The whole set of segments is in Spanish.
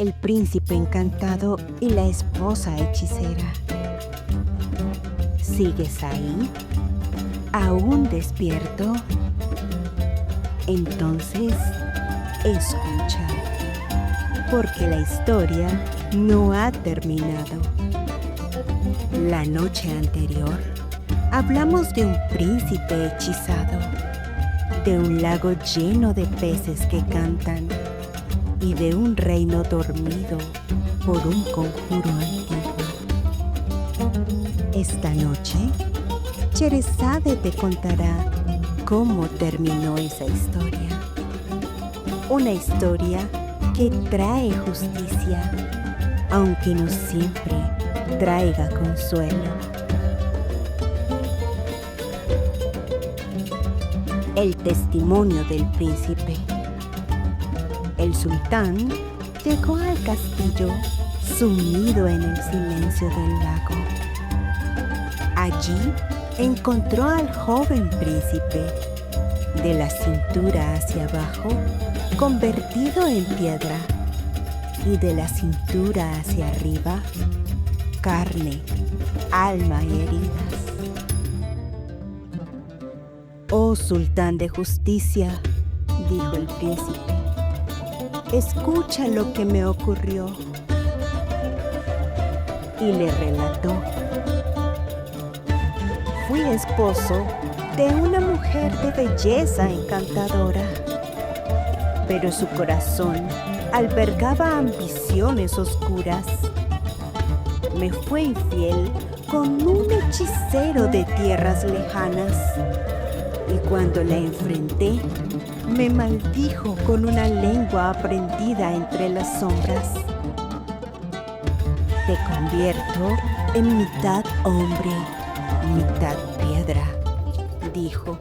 el príncipe encantado y la esposa hechicera. ¿Sigues ahí? ¿Aún despierto? Entonces, escucha, porque la historia no ha terminado. La noche anterior, hablamos de un príncipe hechizado, de un lago lleno de peces que cantan y de un reino dormido por un conjuro antiguo. Esta noche, Sherezade te contará cómo terminó esa historia. Una historia que trae justicia, aunque no siempre traiga consuelo. El testimonio del príncipe. El sultán llegó al castillo sumido en el silencio del lago. Allí encontró al joven príncipe, de la cintura hacia abajo, convertido en piedra, y de la cintura hacia arriba, carne, alma y heridas. «Oh sultán de justicia», dijo el príncipe, «escucha lo que me ocurrió». Y le relató: «Fui esposo de una mujer de belleza encantadora, pero su corazón albergaba ambiciones oscuras. Me fue infiel con un hechicero de tierras lejanas, y cuando la enfrenté, me maldijo con una lengua aprendida entre las sombras. Te convierto en mitad hombre, mitad piedra», dijo.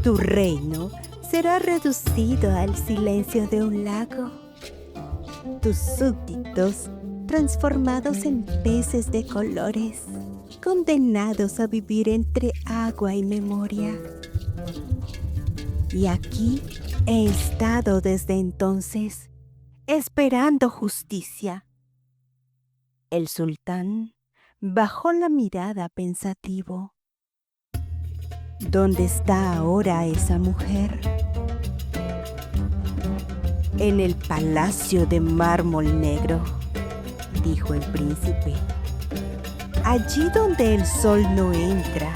«Tu reino será reducido al silencio de un lago. Tus súbditos transformados en peces de colores, condenados a vivir entre agua y memoria. Y aquí he estado desde entonces, esperando justicia». El sultán bajó la mirada pensativo. «¿Dónde está ahora esa mujer?» «En el palacio de mármol negro», dijo el príncipe. «Allí donde el sol no entra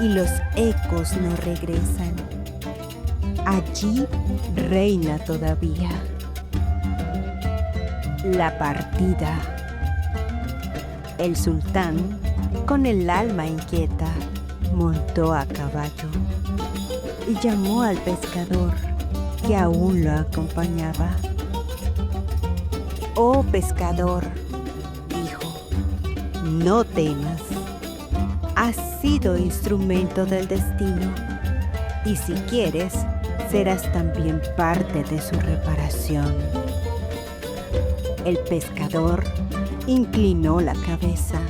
y los ecos no regresan. Allí reina todavía». La partida. El sultán, con el alma inquieta, montó a caballo y llamó al pescador, que aún lo acompañaba. «Oh pescador», dijo, «no temas. Has sido instrumento del destino, y si quieres, serás también parte de su reparación». El pescador inclinó la cabeza.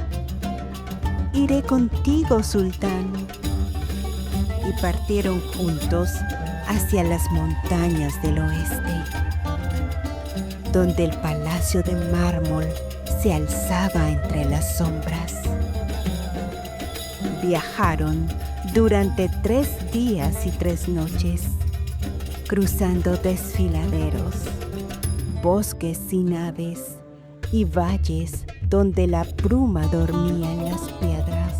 «Iré contigo, sultán». Y partieron juntos hacia las montañas del oeste, donde el palacio de mármol se alzaba entre las sombras. Viajaron durante 3 días y 3 noches, cruzando desfiladeros, bosques sin aves y valles donde la bruma dormía en las piedras.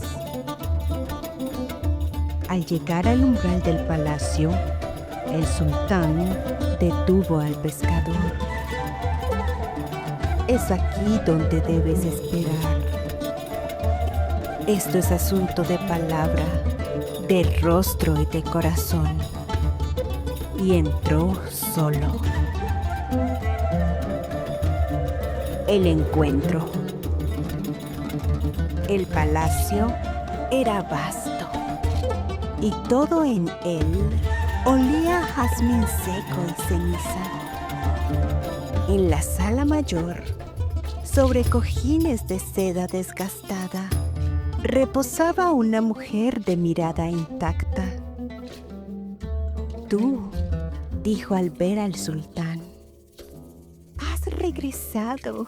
Al llegar al umbral del palacio, el sultán detuvo al pescador. «Es aquí donde debes esperar. Esto es asunto de palabra, de rostro y de corazón». Y entró solo. El encuentro. El palacio era vasto, y todo en él olía a jazmín seco y ceniza. En la sala mayor, sobre cojines de seda desgastada, reposaba una mujer de mirada intacta. «Tú», dijo al ver al sultán, «has regresado.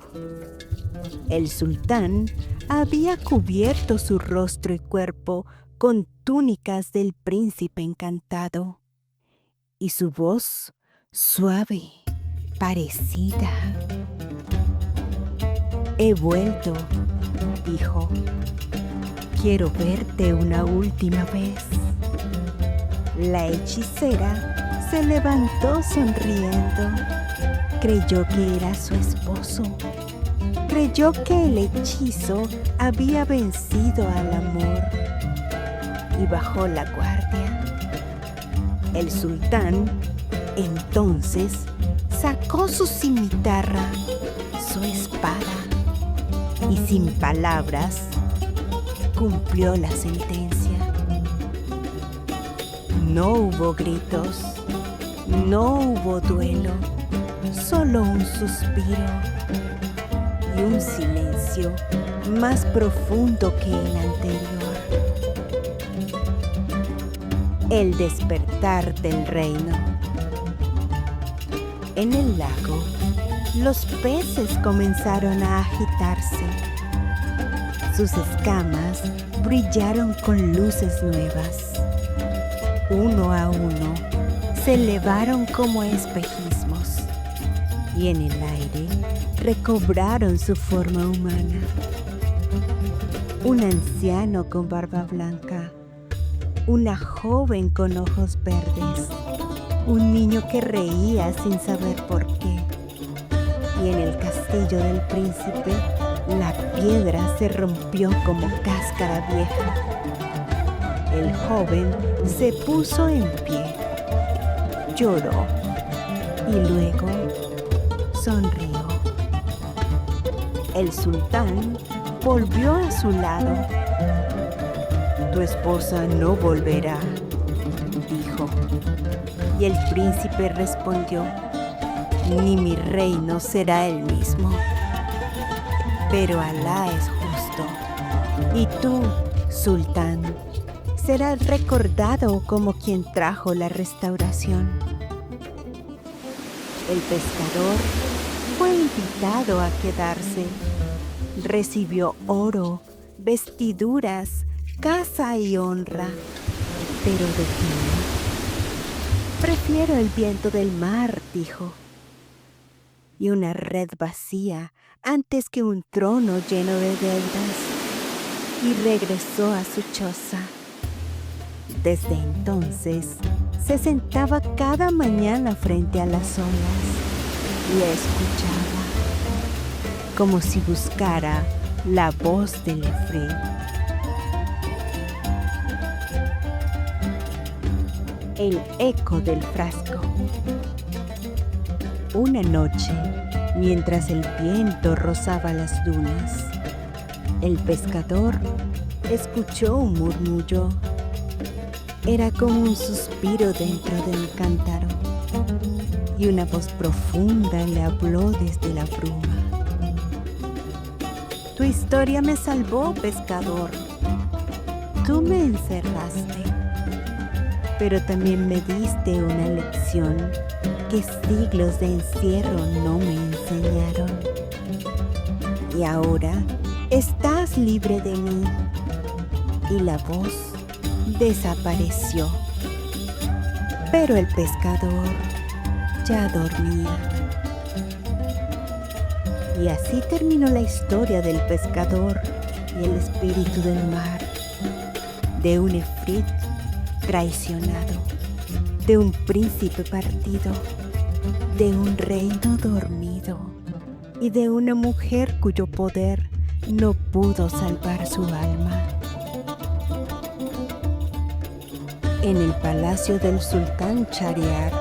El sultán había cubierto su rostro y cuerpo con túnicas del príncipe encantado, y su voz suave, parecida. He vuelto, dijo. Quiero verte una última vez. La hechicera se levantó sonriendo. Creyó que era su esposo. Creyó que el hechizo había vencido al amor y bajó la guardia. El sultán, entonces, sacó su cimitarra, su espada, y sin palabras cumplió la sentencia. No hubo gritos, no hubo duelo, solo un suspiro y un silencio más profundo que el anterior. El despertar del reino. En el lago, los peces comenzaron a agitarse. Sus escamas brillaron con luces nuevas. Uno a uno se elevaron como espejismos y en el aire recobraron su forma humana. Un anciano con barba blanca, una joven con ojos verdes, un niño que reía sin saber por qué. Y en el castillo del príncipe, la piedra se rompió como cáscara vieja. El joven se puso en pie, lloró y luego sonrió. El sultán volvió a su lado. Tu esposa no volverá, dijo. Y el príncipe respondió, ni mi reino será el mismo. Pero Alá es justo, y tú, sultán, serás recordado como quien trajo la restauración. El pescador fue invitado a quedarse. Recibió oro, vestiduras, casa y honra, pero de ti prefiero el viento del mar, dijo, y una red vacía antes que un trono lleno de deudas, y regresó a su choza. Desde entonces se sentaba cada mañana frente a las olas y escuchaba, como si buscara la voz del Efrit. El eco del frasco. Una noche, mientras el viento rozaba las dunas, el pescador escuchó un murmullo. Era como un suspiro dentro del cántaro, y una voz profunda le habló desde la bruma. Tu historia me salvó, pescador. Tú me encerraste, pero también me diste una lección que siglos de encierro no me enseñaron. Y ahora estás libre de mí. Y la voz desapareció. Pero el pescador ya dormía. Y así terminó la historia del pescador y el espíritu del mar, de un Efrit traicionado, de un príncipe partido, de un reino dormido y de una mujer cuyo poder no pudo salvar su alma. En el palacio del sultán Shahriar,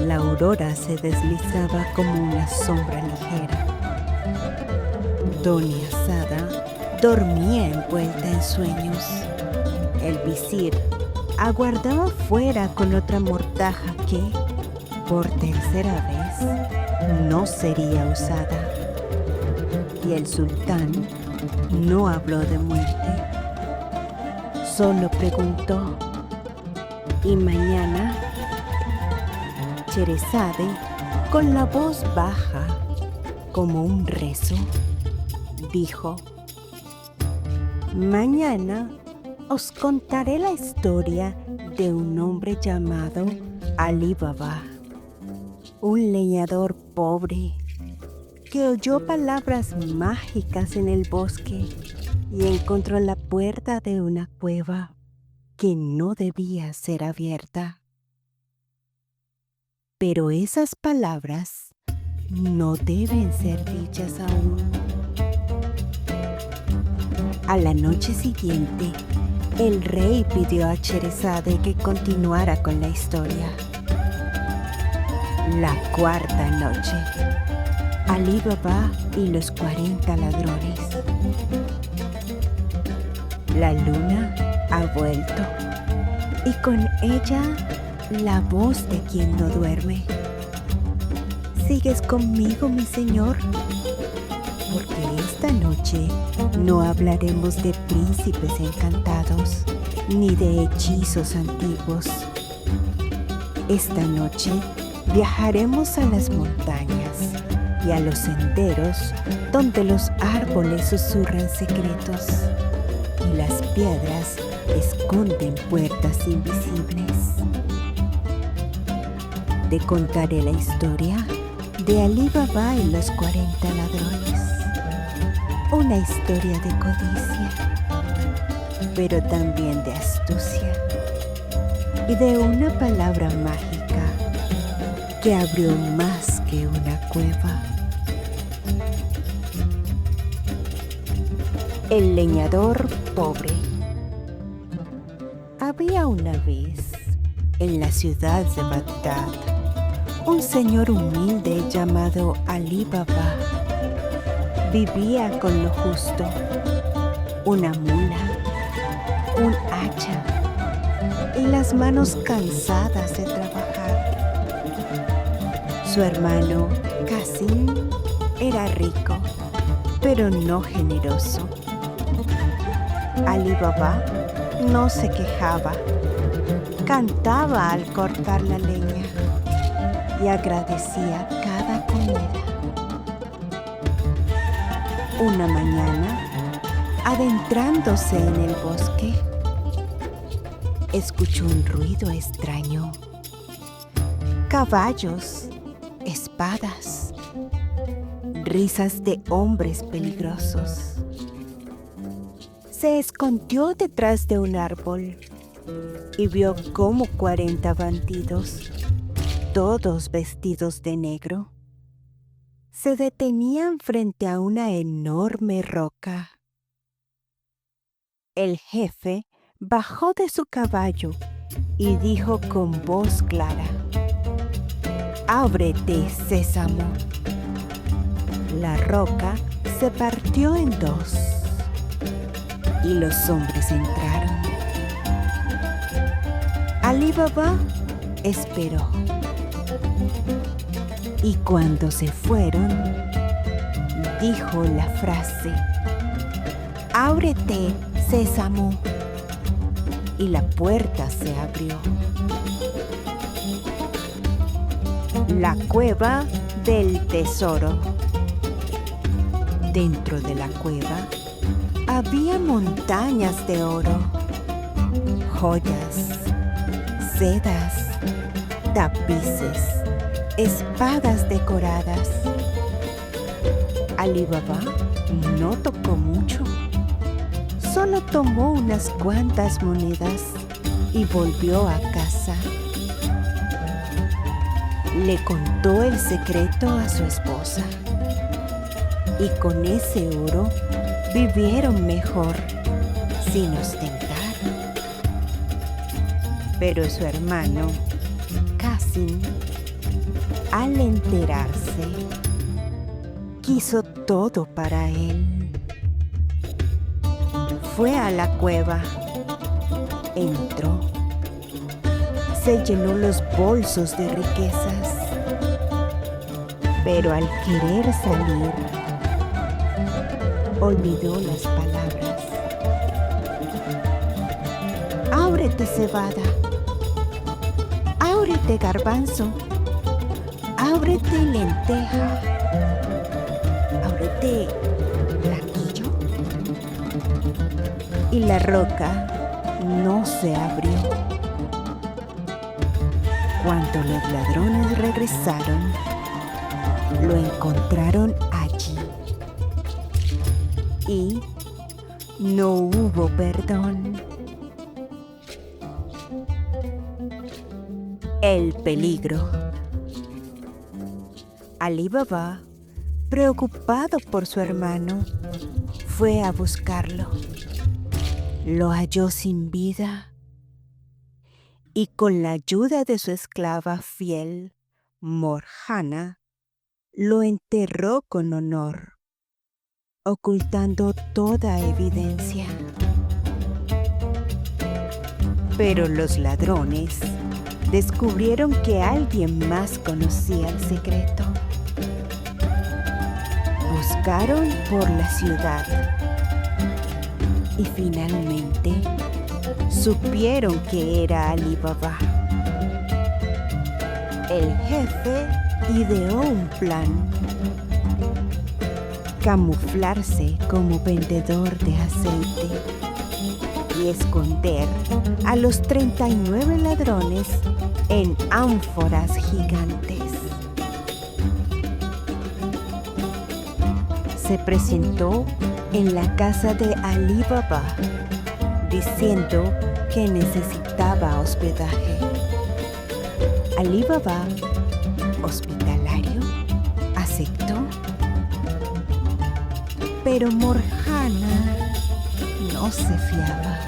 la aurora se deslizaba como una sombra ligera. Doni Asada dormía envuelta en sueños. El visir aguardaba fuera con otra mortaja que, por tercera vez, no sería usada. Y el sultán no habló de muerte. Solo preguntó, ¿y mañana? Sheresade, con la voz baja, como un rezo, dijo: mañana os contaré la historia de un hombre llamado Ali Baba, un leñador pobre que oyó palabras mágicas en el bosque y encontró la puerta de una cueva que no debía ser abierta. Pero esas palabras no deben ser dichas aún. A la noche siguiente, el rey pidió a Sherezade que continuara con la historia. La cuarta noche, Ali Baba y los 40 ladrones. La luna ha vuelto y con ella la voz de quien no duerme. ¿Sigues conmigo, mi señor? Porque esta noche no hablaremos de príncipes encantados ni de hechizos antiguos. Esta noche viajaremos a las montañas y a los senderos donde los árboles susurran secretos y las piedras esconden puertas invisibles. Te contaré la historia de Ali Baba y los 40 ladrones. Una historia de codicia, pero también de astucia y de una palabra mágica que abrió más que una cueva. El leñador pobre. Había una vez, en la ciudad de Bagdad, un señor humilde llamado Ali Baba. Vivía con lo justo, una mula, un hacha y las manos cansadas de trabajar. Su hermano, Qasim, era rico, pero no generoso. Ali Baba no se quejaba, cantaba al cortar la leña y agradecía cada comida. Una mañana, adentrándose en el bosque, escuchó un ruido extraño. Caballos, espadas, risas de hombres peligrosos. Se escondió detrás de un árbol y vio cómo 40 bandidos, todos vestidos de negro, se detenían frente a una enorme roca. El jefe bajó de su caballo y dijo con voz clara: «Ábrete, sésamo». La roca se partió en dos y los hombres entraron. Ali Baba esperó. Y cuando se fueron, dijo la frase: «Ábrete, sésamo». Y la puerta se abrió. La cueva del tesoro. Dentro de la cueva había montañas de oro, joyas, sedas, tapices, espadas decoradas. Ali Baba no tocó mucho, solo tomó unas cuantas monedas y volvió a casa. Le contó el secreto a su esposa y con ese oro vivieron mejor, sin ostentar. Pero su hermano, Qasim, al enterarse, quiso todo para él. Fue a la cueva, entró, se llenó los bolsos de riquezas, pero al querer salir, olvidó las palabras. «Ábrete, cebada. Ábrete, garbanzo. Ábrete, lenteja». y la roca no se abrió. Cuando los ladrones regresaron, lo encontraron allí y no hubo perdón. El peligro. Alí Baba, preocupado por su hermano, fue a buscarlo. Lo halló sin vida y con la ayuda de su esclava fiel, Morjana, lo enterró con honor, ocultando toda evidencia. Pero los ladrones descubrieron que alguien más conocía el secreto. Buscaron por la ciudad y finalmente supieron que era Alí Baba. El jefe ideó un plan: camuflarse como vendedor de aceite y esconder a los 39 ladrones en ánforas gigantes. Se presentó en la casa de Alí Baba, diciendo que necesitaba hospedaje. Alí Baba, hospitalario, aceptó. Pero Morjana no se fiaba.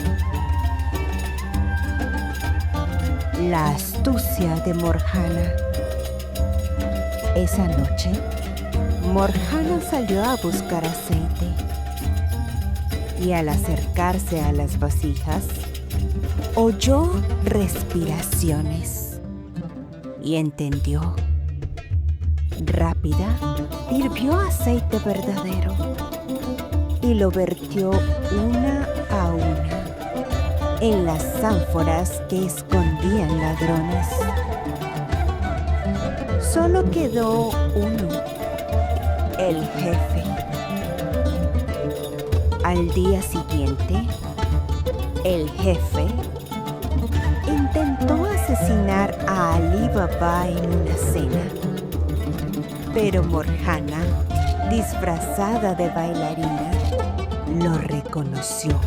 La astucia de Morjana. Esa noche, Morjana salió a buscar aceite y al acercarse a las vasijas, oyó respiraciones y entendió. Rápida, hirvió aceite verdadero y lo vertió una a una en las ánforas que escondían ladrones. Solo quedó uno, el jefe. Al día siguiente, el jefe intentó asesinar a Alí Baba en una cena, pero Morjana, disfrazada de bailarina, lo reconoció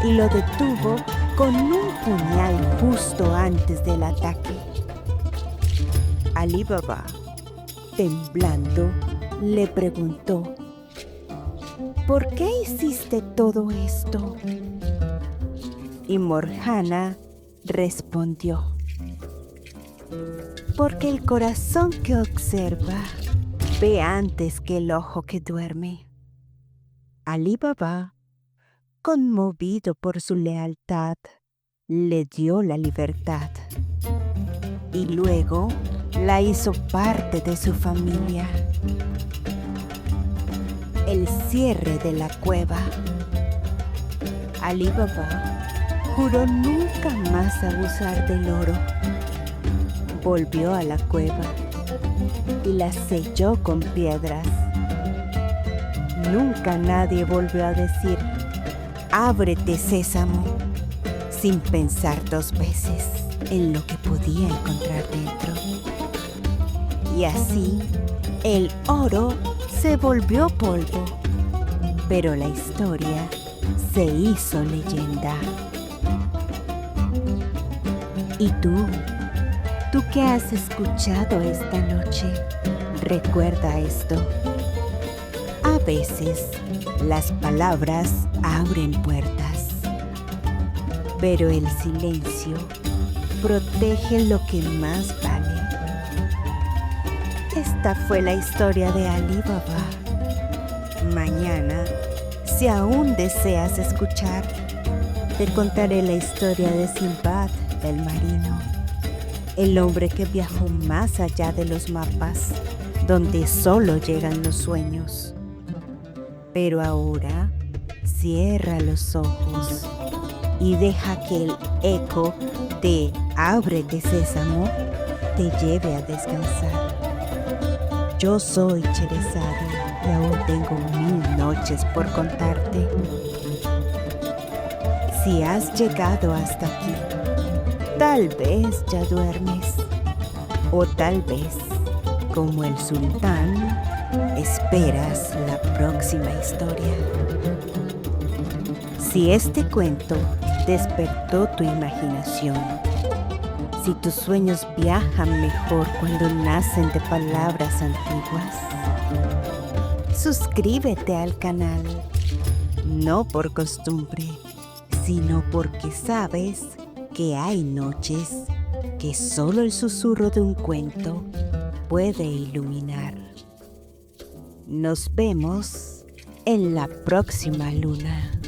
y lo detuvo con un puñal justo antes del ataque. Alí Baba, temblando, le preguntó: ¿por qué hiciste todo esto? Y Morjana respondió: porque el corazón que observa ve antes que el ojo que duerme. Alí Baba, conmovido por su lealtad, le dio la libertad y luego la hizo parte de su familia. El cierre de la cueva. Alí Baba juró nunca más abusar del oro. Volvió a la cueva y la selló con piedras. Nunca nadie volvió a decir: ábrete, sésamo, sin pensar dos veces en lo que podía encontrar dentro. Y así, el oro se volvió polvo, pero la historia se hizo leyenda. ¿Y tú? ¿Tú qué has escuchado esta noche? Recuerda esto. A veces, las palabras abren puertas, pero el silencio protege lo que más vale. Esta fue la historia de Alí Baba. Mañana, si aún deseas escuchar, te contaré la historia de Sinbad el marino, el hombre que viajó más allá de los mapas, donde solo llegan los sueños. Pero ahora, cierra los ojos y deja que el eco de Ábrete, Sésamo te lleve a descansar. Yo soy Cherezade y aún tengo 1000 noches por contarte. Si has llegado hasta aquí, tal vez ya duermes, o tal vez, como el sultán, esperas la próxima historia. Si este cuento despertó tu imaginación, si tus sueños viajan mejor cuando nacen de palabras antiguas, suscríbete al canal, no por costumbre, sino porque sabes que hay noches que solo el susurro de un cuento puede iluminar. Nos vemos en la próxima luna.